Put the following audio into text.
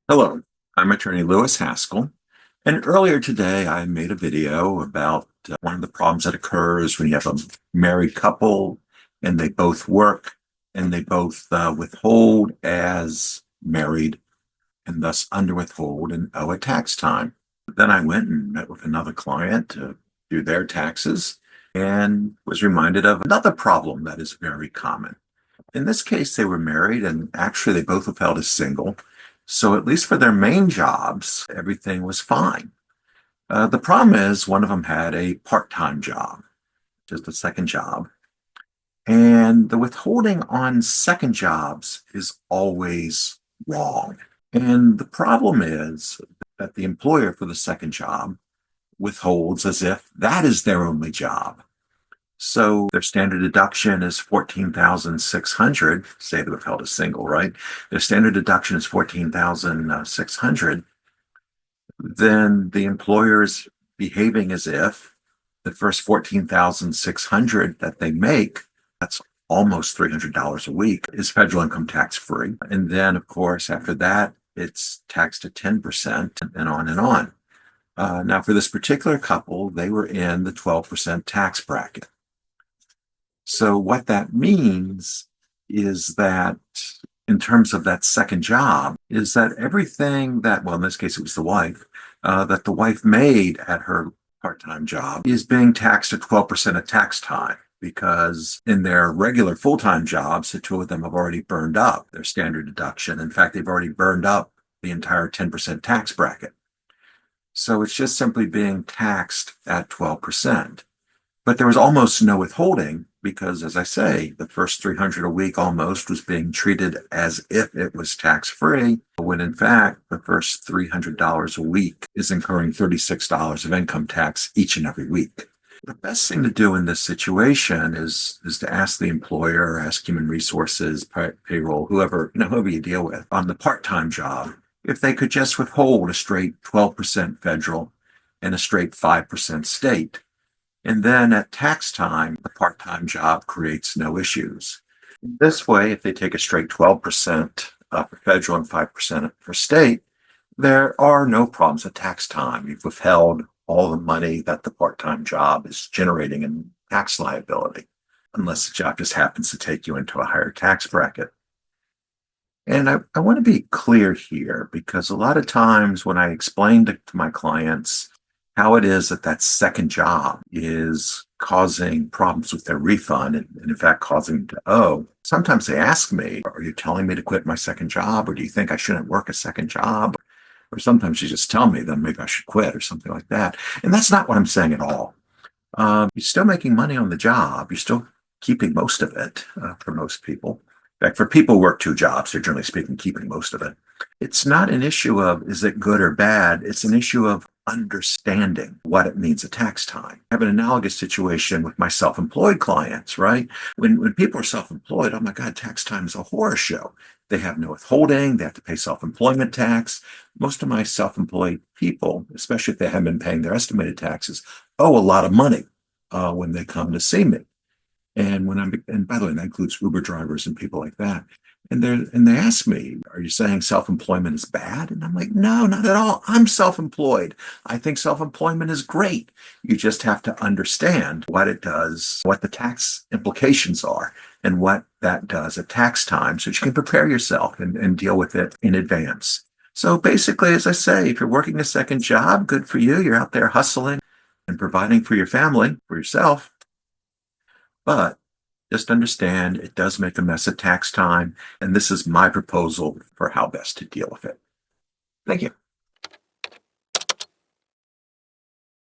Hello, I'm attorney Lewis Haskell, and earlier today I made a video about one of the problems that occurs when you have a married couple and they both work and they both withhold as married and thus under withhold and owe at tax time. Then I went and met with another client to do their taxes and was reminded of another problem that is very common. In this case, they were married and actually they both withheld as single. So at least for their main jobs, everything was fine. The problem is one of them had a part-time job, just a second job. And the withholding on second jobs is always wrong. And the problem is that the employer for the second job withholds as if that is their only job. So their standard deduction is 14,600. Say they withheld a single, right? Their standard deduction is 14,600. Then the employer is behaving as if the first 14,600 that they make, that's almost $300 a week, is federal income tax free. And then, of course, after that, it's taxed at 10% and on and on. Now, for this particular couple, they were in the 12% tax bracket. So what that means is that in terms of that second job, is that everything that, well, in this case, it was the wife, that the wife made at her part-time job is being taxed at 12% of tax time because in their regular full-time jobs, the two of them have already burned up their standard deduction. In fact, they've already burned up the entire 10% tax bracket. So it's just simply being taxed at 12%. But there was almost no withholding because, as I say, the first 300 a week almost was being treated as if it was tax-free, when in fact, the first $300 a week is incurring $36 of income tax each and every week. The best thing to do in this situation is to ask the employer, ask human resources, payroll, whoever you deal with on the part-time job, if they could just withhold a straight 12% federal and a straight 5% state. And then at tax time, the part-time job creates no issues. This way, if they take a straight 12% for federal and 5% for state, there are no problems at tax time. You've withheld all the money that the part-time job is generating in tax liability, unless the job just happens to take you into a higher tax bracket. And I want to be clear here because a lot of times when I explain to my clients how it is that that second job is causing problems with their refund and in fact causing them to owe. Sometimes they ask me, are you telling me to quit my second job? Or do you think I shouldn't work a second job? Or sometimes you just tell me then maybe I should quit or something like that. And that's not what I'm saying at all. You're still making money on the job. You're still keeping most of it for most people. In fact, for people who work two jobs, they're generally speaking keeping most of it. It's not an issue of is it good or bad. It's an issue of understanding what it means at tax time. I have an analogous situation with my self-employed clients, right? When people are self-employed, oh my God, tax time is a horror show. They have no withholding. They have to pay self-employment tax. Most of my self-employed people, especially if they haven't been paying their estimated taxes, owe a lot of money when they come to see me. And by the way, that includes Uber drivers and people like that. And they ask me, are you saying self-employment is bad? And I'm like, no, not at all. I'm self-employed. I think self-employment is great. You just have to understand what it does, what the tax implications are, and what that does at tax time so that you can prepare yourself and deal with it in advance. So basically, as I say, if you're working a second job, good for you. You're out there hustling and providing for your family, for yourself. But just understand it does make a mess at tax time, and this is my proposal for how best to deal with it. Thank you.